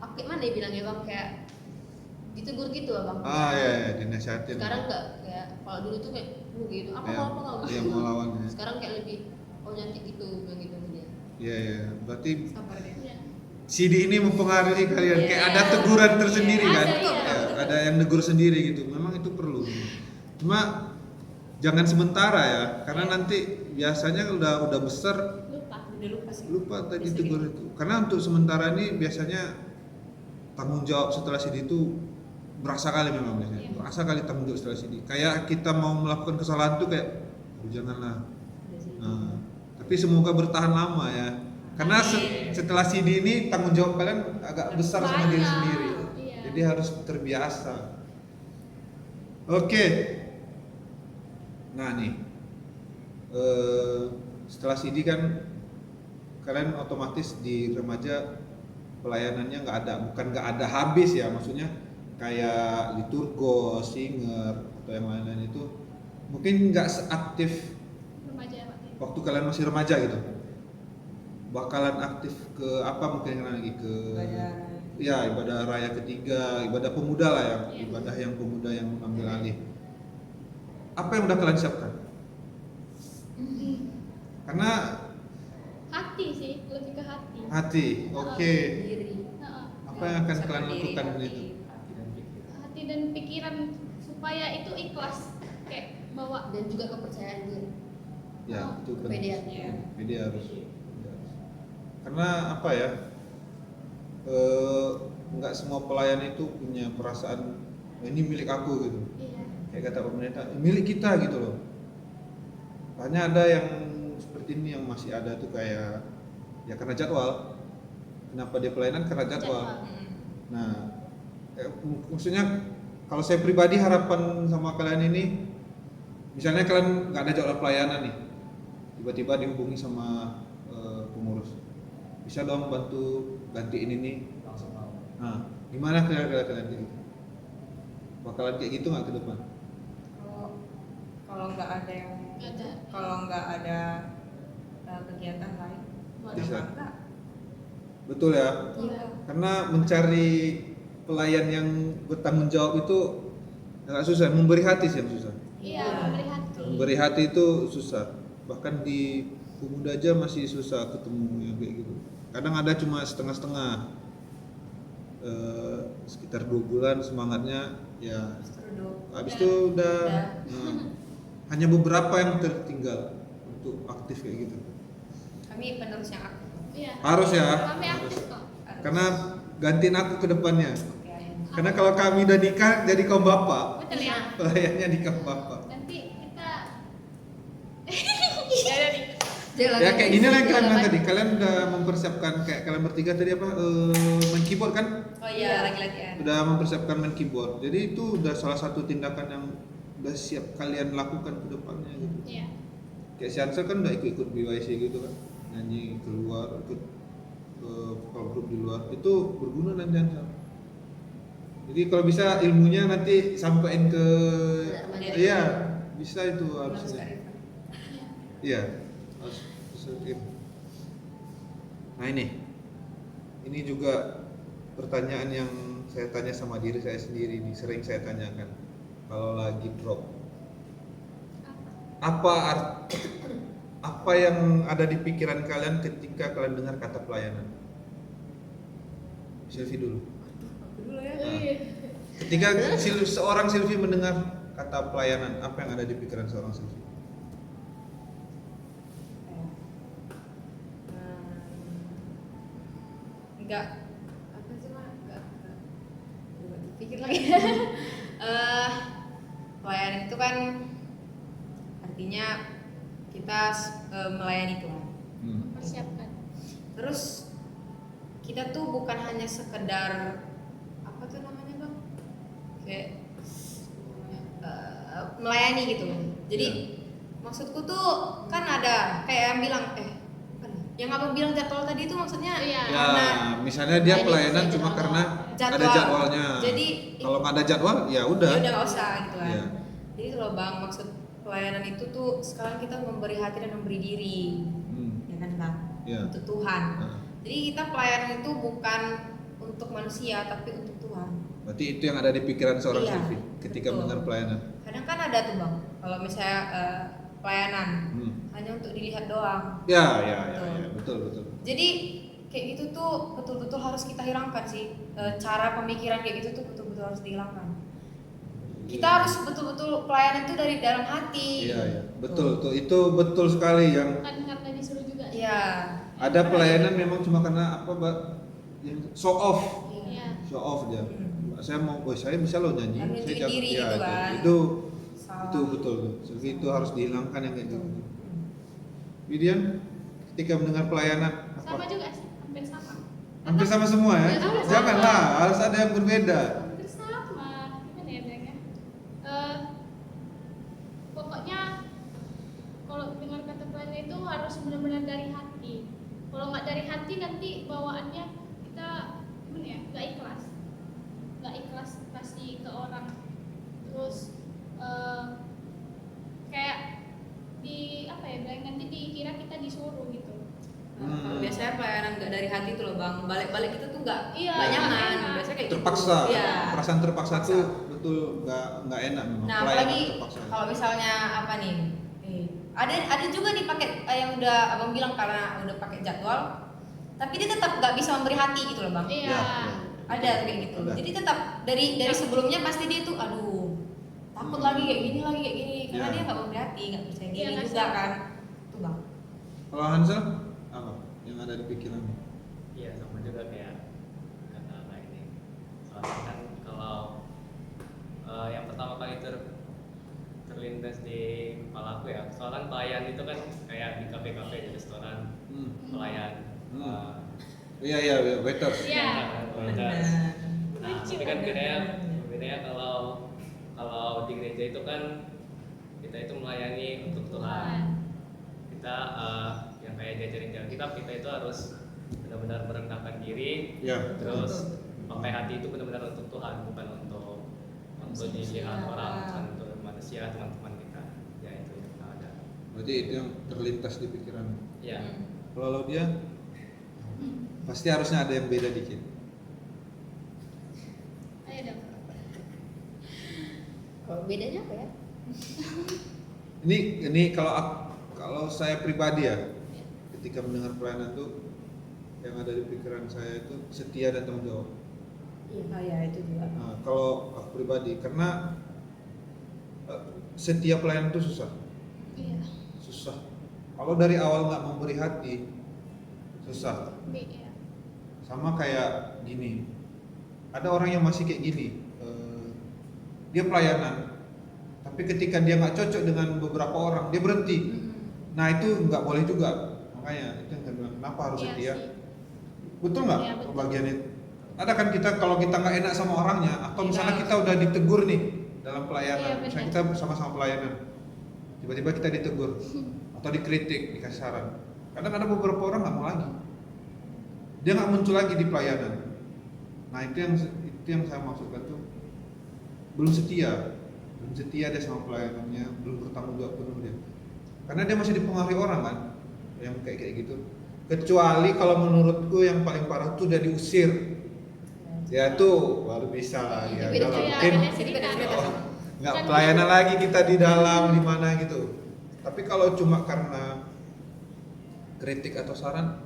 aku kayak mana ya bilangnya bang, kayak ditegur gitu lah bang. Iya, dinasihatin. Sekarang enggak, kayak kalau dulu tuh kayak gitu, apa Iya, apa kamu. iya, mau lawan ya. Sekarang kayak lebih nyantik gitu, bilang gitu sama dia. Iya. Berarti Sabar dia. Iya. CD ini mempengaruhi kalian. Iya. Kayak ada teguran tersendiri Iya, kan? ada, iya. Ya, ada yang negur sendiri gitu. Memang itu perlu. Cuma jangan sementara ya, karena nanti biasanya udah besar Lupa. Udah lupa sih. lupa tadi Biasa tegur gitu. itu. Karena untuk sementara ini biasanya tanggung jawab setelah CD itu berasa kali memang biasanya. Iya. Berasa kali tanggung jawab setelah CD. Kayak kita mau melakukan kesalahan tuh kayak janganlah. Udah sih. Nah, tapi semoga bertahan lama ya. Karena setelah CD ini tanggung jawab kalian agak besar sama diri Banyak. sendiri. Iya. Jadi harus terbiasa. Oke. Nah nih, setelah CD kan kalian otomatis di remaja pelayanannya bukan nggak ada habis ya, maksudnya kayak liturgo, singer atau yang lain-lain itu mungkin nggak seaktif Remaja Pak. waktu kalian masih remaja gitu. Bakalan aktif ke apa mungkin lagi ke ya ibadah raya ketiga, ibadah pemuda lah ya, Iya. ibadah yang pemuda yang mengambil alih. Apa yang udah kalian siapkan? Karena Hati sih, lebih ke hati. hati, oke. Diri. Heeh. Apa yang akan Siapkan kalian diri, lakukan hati. itu? Hati dan pikiran supaya itu ikhlas kayak bawa. Dan juga kepercayaan diri. Ya, itu kan. Kepedean. Iya. Jadi harus. Karena apa ya? Nggak semua pelayan itu punya perasaan ini milik aku gitu. Iya. Kayak kata pemerintah, milik kita gitu loh. Hanya ada yang seperti ini yang masih ada tuh kayak ya karena jadwal. Kenapa dia pelayanan? Karena jadwal. Hmm. Nah, maksudnya kalau saya pribadi harapan sama kalian ini, misalnya kalian nggak ada jadwal pelayanan nih, tiba-tiba dihubungi sama pengurus, bisa dong bantu gantiin ini. Langsung mau. Nah, gimana kalian kayak gitu? Bakalan kayak gitu nggak ke depan? Kalau nggak ada yang Nggak ada. kalau nggak ada kegiatan lain, Bisa. kenapa enggak? Betul ya? Iya. Karena mencari pelayan yang bertanggung jawab itu agak susah, memberi hati sih yang susah. Iya, memberi hati. Memberi hati itu susah. Bahkan di pemuda aja masih susah ketemu yang kayak gitu. Kadang ada cuma setengah-setengah. Sekitar 2 bulan semangatnya ya. Habis itu udah hanya beberapa yang tertinggal untuk aktif kayak gitu. Kami penerus yang aktif. Iya. Harus ya. Kami aktif kok. Harus. Karena gantiin aku ke depannya. Oke, ayo. Karena kalau kami udah nikah jadi kaum bapak, Betul ya. pelayannya di kaum bapak. Nanti kita Jalan Ya kayak gini lah yang kalian jalan bilang tadi. Kalian udah mempersiapkan kayak kalian bertiga tadi apa main keyboard kan? Oh iya, lagi-lagian. Udah mempersiapkan main keyboard. Jadi itu udah salah satu tindakan yang udah siap kalian lakukan ke depannya gitu. Iya. Kayak si Ansel kan udah ikut BYC gitu kan, nyanyi keluar, ikut vokal grup di luar. Itu berguna nanti Ansel. Jadi kalau bisa ilmunya nanti sampaikan ke Remaja. iya, bisa itu Harus harusnya. Kak Rifan. Iya, harus disesuaikan. Nah ini juga pertanyaan yang saya tanya sama diri saya sendiri nih, sering saya tanyakan kalau lagi drop. Apa yang ada di pikiran kalian ketika kalian dengar kata pelayanan? Silvi dulu. Aku dulu ya. Iya. Ketika seorang Silvi mendengar kata pelayanan, apa yang ada di pikiran seorang Silvi? Enggak apa sih mah enggak pikir lagi. Pelayanan itu kan artinya kita melayani Tuhan. Persiapkan. Terus kita tuh bukan hanya sekedar apa tuh namanya bang, kayak melayani gitu. Jadi maksudku tuh kan ada kayak yang bilang yang abang bilang jadwal tadi itu maksudnya Iya. Ya, karena misalnya dia Nah, ini pelayanan sesuai cuma jadwal. karena Jadwal. ada jadwalnya. Jadi kalau nggak ada jadwal, ya udah. ya udah nggak usah gitu kan. Iya. Jadi itu loh bang, maksud pelayanan itu tuh sekarang kita memberi hati dan memberi diri, ya kan bang, Iya. untuk Tuhan. Nah, Jadi kita pelayanan itu bukan untuk manusia tapi untuk Tuhan. berarti itu yang ada di pikiran seorang Iya, Silvi ketika betul. mendengar pelayanan. Kadang kan ada tuh bang, kalau misalnya pelayanan Hmm. hanya untuk dilihat doang. Ya, betul. Jadi kayak gitu tuh betul-betul harus kita hilangkan sih. Cara pemikiran kayak gitu tuh betul-betul harus dihilangkan. kita harus betul-betul pelayanan itu dari dalam hati. Iya, iya. Betul tuh. Itu betul sekali yang Bukan karena disuruh juga. Iya. ada pelayanan memang cuma karena apa, Mbak? Yang show off. Iya. Show off aja. Hmm. Saya mau, saya bisa loh nyanyi. Dan Saya nunjukin jago. diri Ya, gitu kan. Itu Salah. itu betul tuh. Jadi itu harus dihilangkan yang kayak gitu. Hmm. Widian, ketika mendengar pelayanan Sama apa? juga sih, hampir sama. Hampir sama semua ya? Ya, sama. Janganlah, harus ada yang berbeda. Hampir sama. Gimana ya bilangnya? Pokoknya kalau dengar kata pelayanan itu harus benar-benar dari hati. Kalau nggak dari hati nanti bawaannya kita gimana ya? Nggak ikhlas. Nggak ikhlas kasih ke orang. Terus kayak di apa ya bilang nanti dikira kita disuruh gitu. Kalau biasanya pelayanan nggak dari hati tuh loh bang, balik-balik itu tuh nggak Iya, nyaman. nggak enak. Biasanya kayak Terpaksa. gitu. Iya. Perasaan terpaksa tuh betul nggak enak memang. Nah Pelayanan apalagi terpaksa. kalau misalnya apa nih, ada juga nih paket yang udah abang bilang karena udah pakai jadwal, tapi dia tetap nggak bisa memberi hati gitu loh bang. Iya. Ya, Ada kayak gitu. Ada. Jadi tetap dari sebelumnya pasti dia tuh aduh takut lagi kayak gini karena Ya. dia nggak memberi hati, nggak percaya diri Iya, juga kasihan. kan. Tuh bang. Kalau Hansel apa yang ada di pikiranmu? Iya, sama juga kayak kata Kak ini. Soalnya kan kalau yang pertama kali terlintas di kepala aku ya, soalnya kan pelayan itu kan kayak di kafe-kafe, di restoran, Hmm. pelayan. Hmm. Iya, waiters. Iya. Waiters. Nah, Lucu. tapi kan bedanya kalau di gereja itu kan kita itu melayani untuk Tuhan. Kita yang kayak diajarin jalan kitab, kita itu harus benar-benar merendahkan diri, Ya. terus pakai hati itu benar-benar untuk Tuhan, bukan untuk dilihat orang, bukan untuk manusia, teman-teman kita. Ya itu yang ada. Berarti itu yang terlintas di pikiranmu. Ya. Kalau dia pasti harusnya ada yang beda dikit. Ayo dong. Kalau bedanya apa ya? Ini kalau saya pribadi ya, ketika mendengar pelayanan tuh yang ada di pikiran saya itu setia dan tanggung jawab. Iya ya itu juga. Nah, kalau aku pribadi, karena setiap pelayanan itu susah. Iya. Susah. Kalau dari awal nggak memberi hati, susah. Iya. Sama kayak gini, ada orang yang masih kayak gini, dia pelayanan, tapi ketika dia nggak cocok dengan beberapa orang, dia berhenti. Nah itu nggak boleh juga. Makanya itu yang saya bilang, kenapa harus Iya setia? sih. Betul nggak Iya, betul. bagian itu? Ada kan kita kalau kita nggak enak sama orangnya, atau misalnya Iya. kita udah ditegur nih dalam Iya, pelayanan, benar. misalnya kita bersama-sama pelayanan, tiba-tiba kita ditegur atau dikritik, dikasih saran. Kadang ada beberapa orang nggak mau lagi, dia nggak muncul lagi di pelayanan. Nah itu yang saya maksudkan tuh belum setia dia sama pelayanannya, belum bertanggung jawab penuh dia, karena dia masih dipengaruhi orang kan, yang kayak gitu. Kecuali kalau menurutku yang paling parah tuh udah diusir, ya tuh baru bisa lah ya. Itu beda Kalau cerita, mungkin beda cerita. oh, nggak pelayanan lagi kita di dalam di mana gitu. Tapi kalau cuma karena kritik atau saran,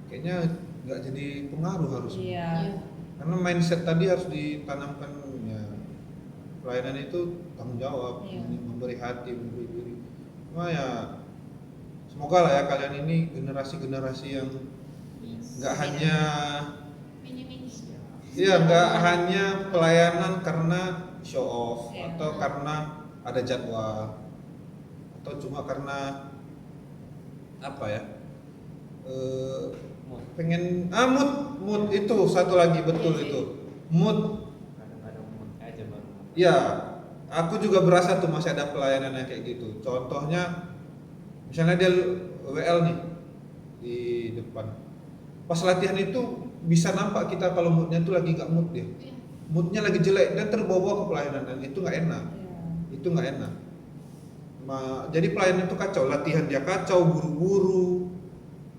kayaknya nggak jadi pengaruh harusnya. Iya. Karena mindset tadi harus ditanamkan ya. Pelayanan itu tanggung jawab, Iya. memberi hati, memberi diri. Cuma ya semoga lah ya kalian ini generasi-generasi yang nggak hanya Mini-mini. iya nggak hanya pelayanan karena show off Iya. atau karena ada jadwal atau cuma karena apa ya pengen mood itu satu lagi betul Iya sih. itu mood. Kadang-kadang mood aja baru. Ya, aku juga berasa tuh masih ada pelayanan yang kayak gitu. Contohnya, misalnya dia WL nih di depan. Pas latihan itu bisa nampak kita kalau moodnya tuh lagi nggak mood dia. Iya. Moodnya lagi jelek dan terbawa ke pelayanan dan itu nggak enak. Iya. Itu nggak enak. Jadi pelayanan itu kacau, latihan dia kacau, buru-buru.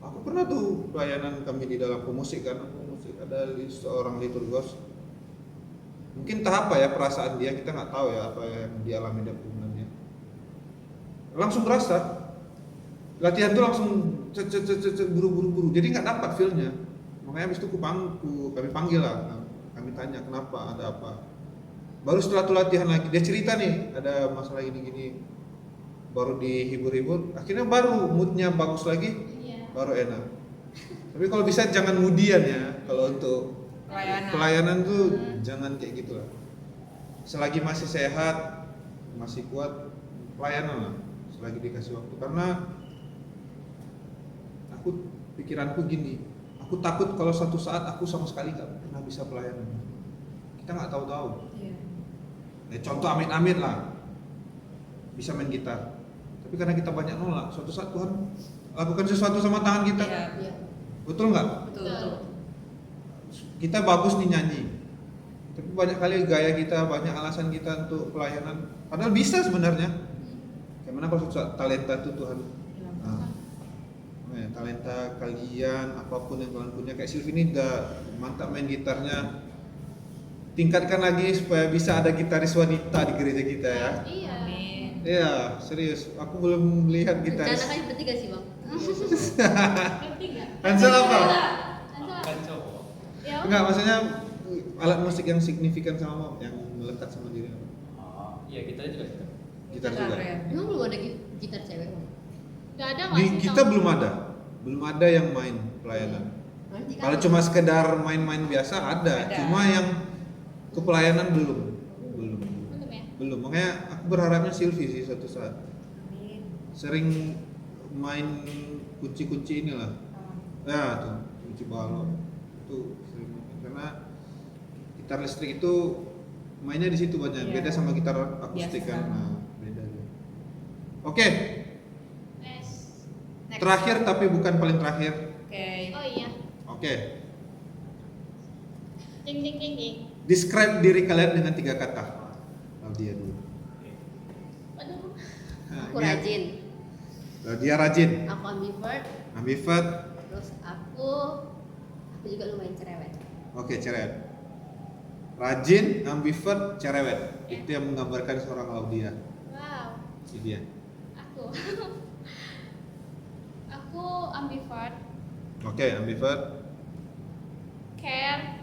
Aku pernah tuh pelayanan kami di dalam pemusik kan, pemusik ada seorang liturgos. Mungkin entah apa ya perasaan dia, kita nggak tahu ya apa yang dialami dan hubungannya. Langsung berasa latihan tuh langsung buru-buru, jadi nggak dapat feel-nya. Makanya habis itu kami panggil lah, kami tanya kenapa, ada apa. Baru setelah itu latihan lagi, dia cerita nih ada masalah gini-gini, baru dihibur-hibur, akhirnya baru moodnya bagus lagi, Iya. baru enak. Tapi kalau bisa jangan mudian ya, kalau untuk pelayanan tuh jangan kayak gitu lah. Selagi masih sehat, masih kuat, pelayanan lah, selagi dikasih waktu. Karena pikiranku gini, aku takut kalau suatu saat aku sama sekali gak pernah bisa pelayanan. Kita nggak tahu-tahu. Contoh amit-amit lah, bisa main gitar, tapi karena kita banyak nolak, suatu saat Tuhan lakukan sesuatu sama tangan kita. Iya. Betul nggak? Betul. Kita bagus nih nyanyi, tapi banyak kali gaya kita, banyak alasan kita untuk pelayanan, padahal bisa sebenarnya. Gimana kalau suatu saat talenta itu Tuhan, talenta kalian, apapun yang Tuhan punya, kayak Sylvie ini udah mantap main gitarnya, tingkatkan lagi supaya bisa ada gitaris wanita di gereja kita ya. Iya. Amin. Iya, serius. Aku belum melihat Rencana gitaris. kali bertiga sih bang. Ngerti nggak? Hansel apa? Hansel. Kan cowok. Ya. Enggak, maksudnya alat musik yang signifikan sama Mom, yang melekat sama diri. Iya kita juga gitu. Gitar juga. Emang belum ada gitar cewek bang? Nggak ada Di nggak sih? kita belum ada yang main pelayanan. Nanti kan Kalau cuma sekedar main-main biasa ada, Ada. cuma yang ke pelayanan belum. Belum ya? Belum. Makanya aku berharapnya Sylvie sih suatu saat Amin. sering main kunci-kunci inilah. Ya tuh, kunci balok. Itu sering main. Karena gitar listrik itu mainnya di situ banyak. Iya. Beda sama gitar akustik Biasa. kan. Nah, beda. Oke, Next. Next. terakhir tapi bukan paling terakhir. Oke. Oh iya. Oke. Jeng jeng jeng jeng. Describe diri kalian dengan 3 kata. Laudia dulu. Waduh. Nah, aku ini rajin, Laudia rajin, aku ambivert, ambivert, terus aku juga lumayan cerewet. oke cerewet. Rajin, ambivert, cerewet. Itu yang menggambarkan seorang Laudia. Wow. Ini dia. Aku. Aku ambivert. Oke, ambivert, Care.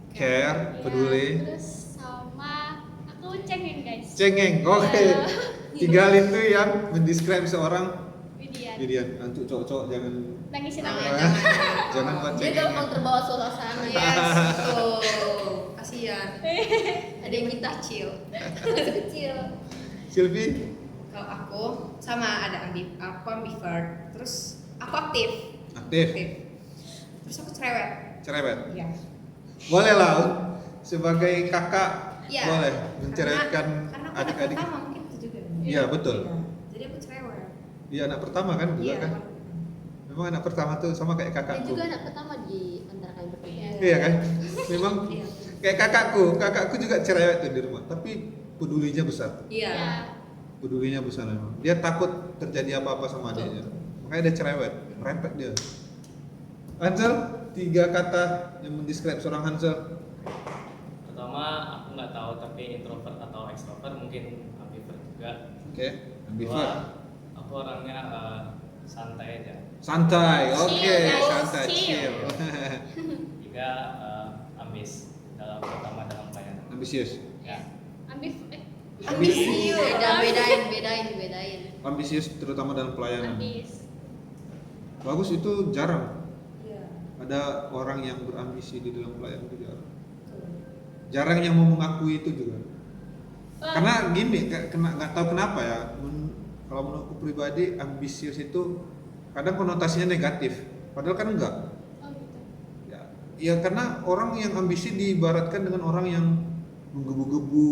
care, Ya, peduli, terus sama aku cengeng guys. cengeng. Oke. Ya. 3 hal itu yang mendescribe seorang Widian. Widian. Untuk cowok-cowok jangan Nangisin Jangan, aku. jangan. jangan buat Dia cengeng. gampang terbawa suasana. Yes, betul. Kasihan. Ada yang kita Kecil. kecil. Sylvie, Kalau aku sama ada aku ambivert. Terus aku aktif. aktif, Terus aku cerewet. cerewet. Iya. Boleh lah sebagai kakak, Iya. boleh mencerewetkan Karena aku anak adik-adik. pertama mungkin itu juga. Iya, betul. Iya. Jadi aku cerewet. Dia anak pertama kan juga Iya. kan. Memang anak pertama tuh sama kayak Dan kakakku. juga anak pertama di antara kalian bertiga. Iya kan? Memang Iya. kayak kakakku juga cerewet tuh di rumah, tapi pedulinya besar. Iya. Ya. Pedulinya besar memang. Dia takut terjadi apa-apa sama adiknya. Makanya dia cerewet, merepet dia. Hansel, 3 kata yang mendescribe seorang Hansel. Pertama aku nggak tahu tapi introvert atau extrovert, mungkin ambivert juga. Oke, Dua, ambivert. aku orangnya santai aja. Santai, oke, Chill, guys, santai, chill. chill. 3, ambis terutama dalam pelayanan. Ambisius. Ya. Ambisius. Bedain. Ambisius terutama dalam pelayanan. Ambis. Bagus, itu jarang. Iya. Ada orang yang berambisi di dalam pelayanan itu jarang. Jarang yang mau mengakui itu juga. Karena gini, nggak tahu kenapa ya. Kalau menurutku pribadi, ambisius itu kadang konotasinya negatif. Padahal kan enggak. Oh gitu. Ya karena orang yang ambisi diibaratkan dengan orang yang menggebu-gebu,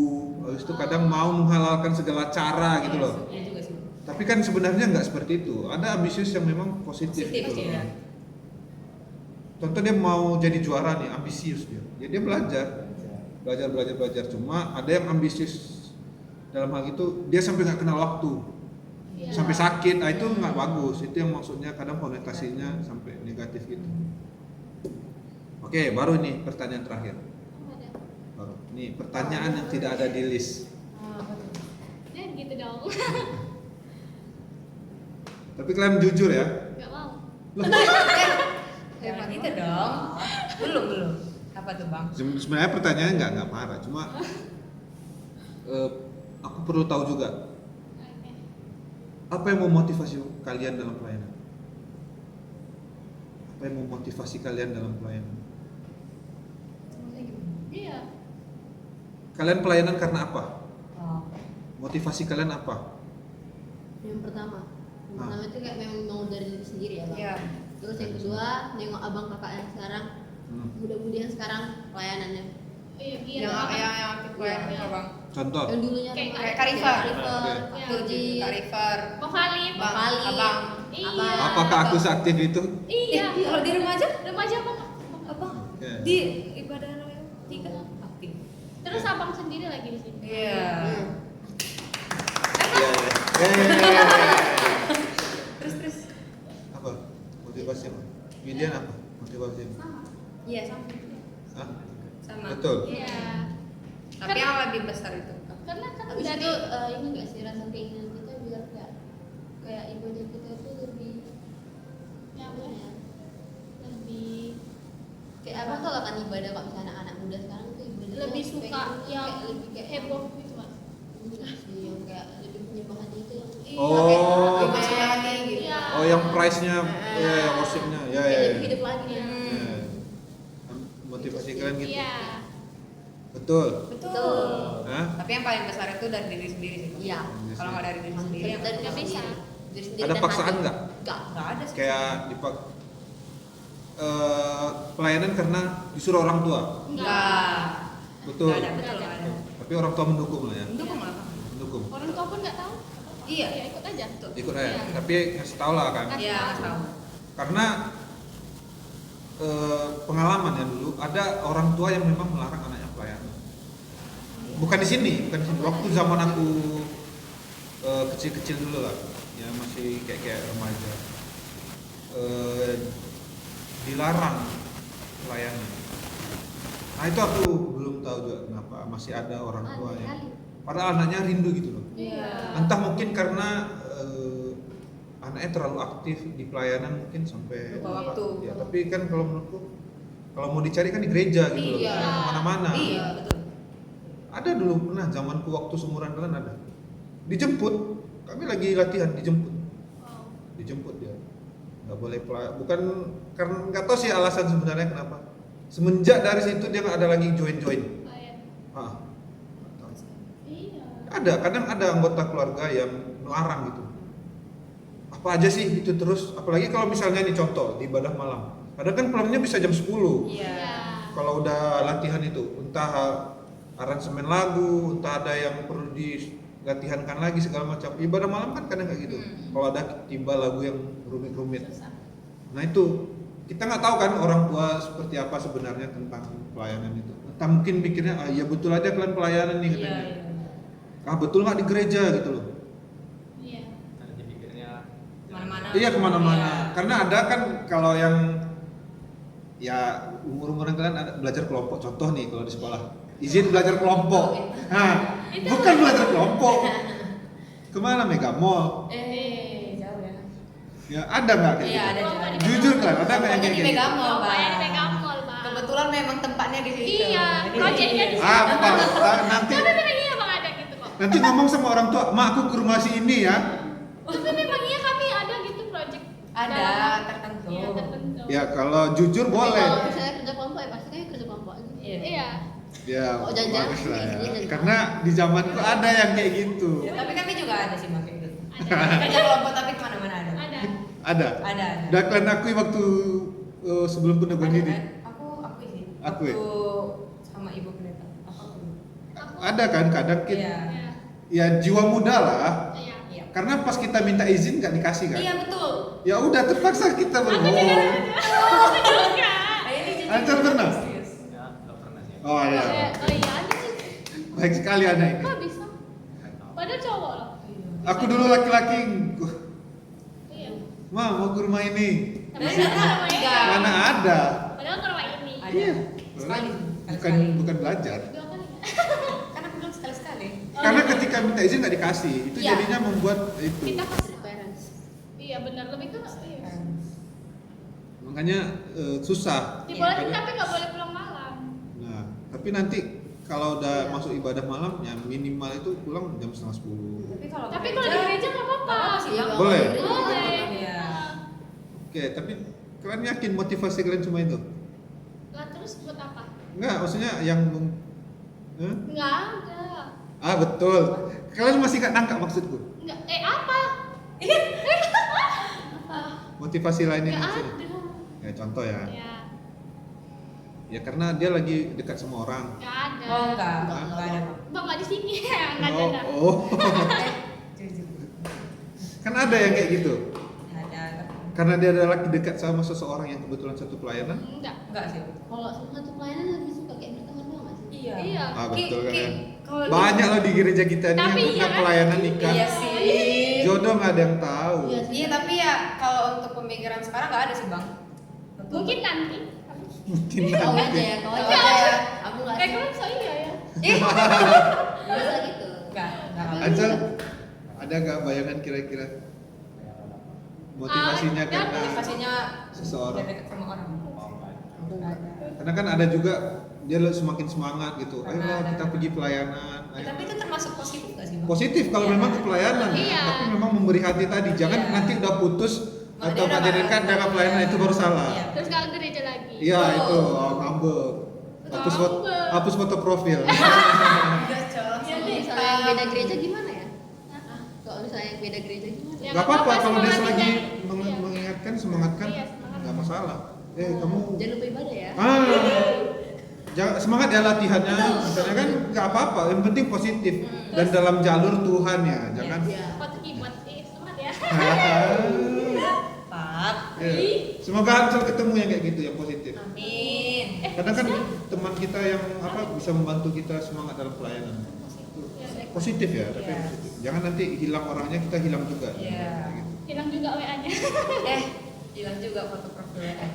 habis itu kadang mau menghalalkan segala cara gitu loh. Iya juga sih. Tapi kan sebenarnya nggak seperti itu. Ada ambisius yang memang positif, Positif, gitu loh. ya. Contoh dia mau jadi juara nih, ambisius dia. Ya dia belajar. Cuma ada yang ambisius dalam hal itu dia sampai nggak kenal waktu, Iya. sampai sakit. Nah itu nggak bagus. Itu yang maksudnya kadang konotasinya sampai negatif gitu. Oke, baru nih pertanyaan terakhir. Ada. Baru. Nih pertanyaan yang tidak ada di list. Ya gitu dong. Tapi kalian jujur ya. Gak mau. Jangan gitu dong. Belum. Apa tuh bang? Sebenarnya pertanyaannya nggak marah, cuma aku perlu tahu juga Oke. apa yang memotivasi kalian dalam pelayanan. Apa yang memotivasi kalian dalam pelayanan? Iya. Kalian pelayanan karena apa? Oh. Motivasi kalian apa? Yang pertama itu kayak memang mau dari diri sendiri ya bang. Iya. Terus yang kedua nengok abang kakak yang sekarang, muda-mudi yang sekarang pelayanannya. Iya. Yang aktif pelayanan Iya. apa bang? Contoh. Yang dulunya Kayak Kak River. Iya. Tuji, Kak River, Vokalim. Bang, Kali, Abang. Iya. Apakah aku seaktif itu? Iya. Kalau di remaja Remaja apa? apa? Oke. Di ibadah Royal 3 aktif. Terus abang sendiri lagi di sini. Iya. Terus. Apa? Motivasi apa? Widian apa? Motivasi apa? Iya sama. Hah? Sama. Betul. Iya. Tapi yang lebih besar itu. Karena kan Habis dari itu ini nggak sih rasa keinginan kita biar kayak ibadah kita tuh lebih yang apa ya? lebih Kayak abang tau lah kan ibadah kalau misalnya anak muda sekarang tuh ibadah lebih suka yang lebih kayak heboh gitu mas. enggak sih yang kayak lebih penyembahan itu yang Oh. Lebih masuk hati gitu. Iya. Oh, yang price-nya, ya, yang worship-nya, ya, kayak ya. lebih hidup lagi ya. Ya. Motivasi kalian gitu. Iya. Betul. Betul. Hah? Tapi yang paling besar itu dari diri sendiri sih. Iya. Kalau nggak dari diri sendiri, yang Dan nggak bisa. Diri sendiri Ada dan paksaan hati. nggak? Nggak. ada sih. Kayak pelayanan karena disuruh orang tua. Enggak. Betul. Nggak ada, betul nggak ada. Tapi orang tua mendukung lah ya. Mendukung lah. Mendukung. Orang tua pun nggak tahu. Iya. Ya ikut aja. Ikut aja. Iya. Tapi ngasih tahu lah kan. Iya, tahu. Karena pengalaman ya dulu ada orang tua yang memang melarang anaknya pelayanan. Bukan di sini. Waktu zaman aku kecil-kecil dulu lah, ya masih kayak remaja, dilarang pelayanan. Nah itu aku belum tahu juga kenapa masih ada orang tua yang padahal anaknya rindu gitu loh. Iya. Entah mungkin karena anaknya terlalu aktif di pelayanan mungkin sampai Lupa waktu. Ya, tapi kan kalau menurutku kalau mau dicari kan di gereja gitu Iya. loh, mana-mana. Iya, betul. Ada dulu pernah zamanku waktu seumuran kalian ada. Dijemput, kami lagi latihan dijemput. Wow. Dijemput dia. Nggak boleh bukan karena nggak tahu sih alasan sebenarnya kenapa. Semenjak dari situ dia nggak ada lagi join. Pelayan. Ah, nggak tahu. Iya. Ada, kadang ada anggota keluarga yang melarang gitu. Apa aja sih itu terus, apalagi kalau misalnya nih contoh di ibadah malam. Kadang kan pulangnya bisa jam 10. Iya. Kalau udah latihan itu, entah aransemen lagu, entah ada yang perlu dilatihankan lagi segala macam. Ibadah malam kan kadang kayak gitu. Kalau ada tiba lagu yang rumit-rumit. Susah. Nah itu kita nggak tahu kan orang tua seperti apa sebenarnya tentang pelayanan itu. Entah mungkin mikirnya, ah ya betul aja kalian pelayanan nih Iya, katanya. iya. Ah betul nggak di gereja gitu loh. Iya. Karena dipikirnya Kemana-mana. Iya kemana-mana. Iya. Karena ada kan kalau yang ya umur-umuran kalian ada belajar kelompok. Contoh nih kalau di sekolah izin belajar kelompok. Nah, bukan belajar kelompok. Kemana Mega Mall? Jauh ya. Ya ada nggak kayak Iya, gitu? ada juga. Jujur kan ada nggak yang Pokoknya kayak di gitu? Megamall, Pokoknya di Bang. Megamall, Bang. Kebetulan memang tempatnya di situ. Iya, Jadi- proyeknya di situ. Apa? Nanti Tapi memang iya bang ada gitu kok. nanti ngomong sama orang tua, mak aku ke rumah si ini ya. Tapi memang iya kami ada gitu proyek. Ada dalam- tertentu. Iya tertentu. Ya kalau jujur Tapi kalau boleh. misalnya kerja kelompok ya pasti kan kerja kelompok aja. Iya. Iya. Ya Oh, jangan-jangan bagus lah ya. izin. Karena di zamanku ada yang kayak gitu. Ya, tapi kami juga ada sih pakai gitu. Ada. Kerja kelompok tapi kemana-mana ada. Ada. Ada. Ada. Dan kalian akui waktu sebelum peneguhan Ada, diri. kan? Aku sih. Akui. Waktu sama ibu pendeta. Aku. Ada kan kadang kita Iya. Iya. ya jiwa muda lah. Iya. Iya. Karena pas kita minta izin nggak dikasih kan. Iya betul. Ya udah terpaksa kita berbohong. Juga. Ini jadi Ancar pernah? serius. ya nggak pernah sih. Oh Oh ya. iya ada sih. Baik sekali anak ini. Kok bisa? Padahal cowok loh. Aku dulu laki-laki. Iya. Ma mau ke rumah ini. Tapi sekarang sama ini. Enggak. Mana ada? Padahal ke rumah ini. Ada. Iya. Sekali. Bukan belajar. Dua kali. Karena aku bilang sekali-sekali. Karena ketika minta izin nggak dikasih, itu Iya. jadinya membuat itu. Kita kasih. Parents. Iya benar lebih ke iya. Makanya susah. Dibolehin Karena- tapi nggak boleh pulang malam. Nah, tapi nanti kalau udah masuk ibadah malam ya minimal itu pulang jam 9:30. Tapi kalau di gereja nggak apa-apa. sih ya. Boleh. Boleh. Iya. Oke, tapi kalian yakin motivasi kalian cuma itu? Lah terus buat apa? Enggak, maksudnya yang Nggak ada. Ah betul. Kalian masih gak nangkap maksudku? Nggak. Apa? Motivasi lainnya Nggak maksudnya? ada. Ya contoh ya. Ya. Ya karena dia lagi dekat sama orang. Nggak ada. Oh enggak ada Bang. Bang nggak di sini ya. Nggak ada. Oh, Nggak. oh. Kan ada yang kayak gitu. Ada. Karena dia ada lagi dekat sama seseorang yang kebetulan satu pelayanan. Enggak Sih. Kalau satu pelayanan lebih suka kayak berteman doang nggak sih? Iya. Iya. Ah betul kan. Kalau Banyak loh di gereja kita nih Tapi yang iya punya kan? pelayanan nikah. Iya sih. Jodoh nggak ada yang tahu. Iya sih. Iya tapi ya kalau untuk pemikiran sekarang nggak ada sih Bang. Mungkin nanti. Mungkin Kau aja nanti. ya, kau Kau aja. aja. Aku nggak Kayak sih. kalian so iya ya. Biasa gitu. Enggak. Ansel, ada nggak bayangan kira-kira motivasinya Ah, karena Motivasinya seseorang? udah dekat sama orang. Nggak ada. Karena kan ada juga dia semakin semangat gitu. Ayo Ada. kita pergi pelayanan. Ya, Ayo. tapi itu termasuk positif nggak sih Bang? Positif kalau Iya. memang ke pelayanan ya. Iya. Tapi memang memberi hati tadi. Jangan Iya. nanti udah putus Nah, atau dia udah nggak jadikan nggak- dengan pelayanan iya. itu baru salah. Iya. Terus kalau gereja lagi. Iya Oh. itu ngambek. Hapus foto profil. Udah Kalau Iya, misalnya yang beda gereja gimana ya? Kalau misalnya yang beda gereja gimana? Ya, Gak apa-apa kalau dia semangatin selagi aja. Iya. mengingatkan, semangatkan, Iya, semangat. nggak masalah. Kamu Jangan lupa ibadah ya. jangan semangat ya latihannya. Misalnya kan nggak apa-apa, yang penting positif dan dalam jalur Tuhan ya, jangan. Iya. Foto keyboard. Semangat ya. Pak. Ya. Semoga Ansel ketemu yang kayak gitu yang positif. Amin. Kadang kan teman kita yang bisa membantu kita semangat dalam pelayanan. Positif ya, tapi Iya. positif. Jangan nanti hilang orangnya, kita hilang juga. Iya. Kayak gitu. Hilang juga WA-nya. Hilang juga foto profilnya.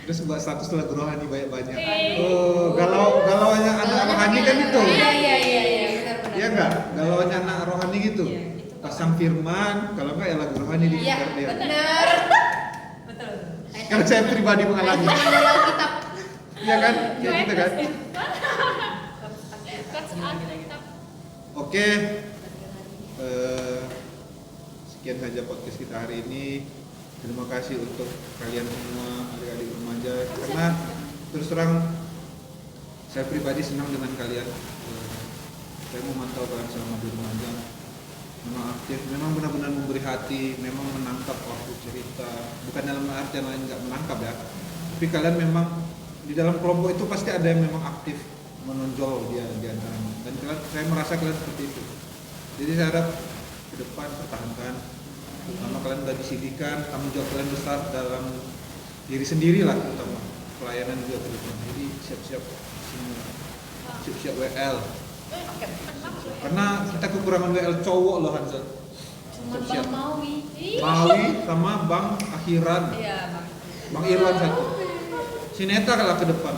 Terus buat status lagu rohani banyak-banyak. Eh. Oh, galaunya anak rohani kan itu. Iya benar. Iya enggak? Galaunya anak rohani gitu. Iya, itu. Pasang firman, kalau enggak ya lagu rohani di Iya, dia. benar. Betul. Kalau saya pribadi mengalami. Dalam kitab. Iya kan? Kayak gitu kan? Quotes Alkitab. Oke. Sekian saja podcast kita hari ini. Terima kasih untuk kalian semua adik-adik remaja karena terus terang saya pribadi senang dengan kalian. Saya memantau kalian selama di remaja. Memang aktif, memang benar-benar memberi hati, memang menangkap waktu cerita. Bukan dalam artian lain nggak menangkap ya. Tapi kalian memang di dalam kelompok itu pasti ada yang memang aktif menonjol dia di antaranya. Dan kalian, saya merasa kalian seperti itu. Jadi saya harap ke depan pertahankan. Terutama kalian udah disidikan, tanggung jawab kalian besar dalam diri sendiri lah, terutama pelayanan juga terutama. Jadi siap-siap semua, siap-siap WL. Karena kita kekurangan WL cowok loh Hansel. Cuma Siap-siap. Bang Mawi. Mawi sama Bang Akhiran, Iya Bang. Bang Irwan satu. Sineta kalau ke depan.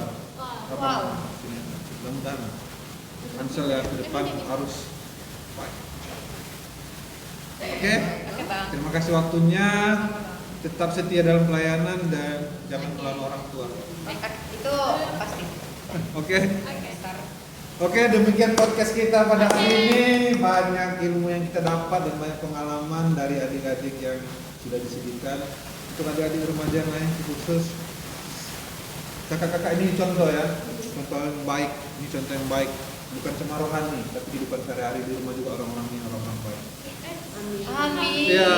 Wow. Sineta. Mudah-mudahan Hansel ya ke depan harus fight. Oke. Oke Bang. Terima kasih waktunya. Tetap setia dalam pelayanan dan jangan melawan orang tua. Itu pasti. Oke. Ntar. Oke, demikian podcast kita pada hari ini. Banyak ilmu yang kita dapat dan banyak pengalaman dari adik-adik yang sudah disediakan. Untuk adik-adik remaja yang lain khusus kakak-kakak ini contoh ya, contoh yang baik. Ini contoh yang baik, bukan cuma rohani, tapi kehidupan sehari-hari di rumah juga orang-orangnya orang-orang baik. Amin. Iya.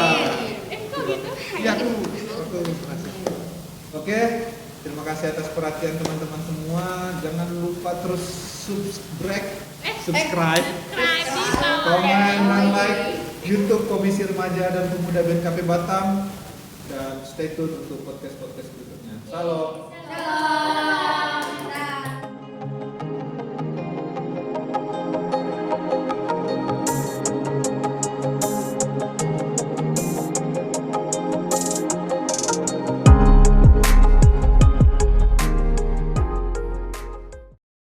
Kok gitu? Iya, aku merasa. Oke, terima kasih atas perhatian teman-teman semua. Jangan lupa terus subscribe, komen, dan like YouTube Komisi Remaja dan Pemuda BNKP Batam dan stay tune untuk podcast-podcast berikutnya. Salam. Halo.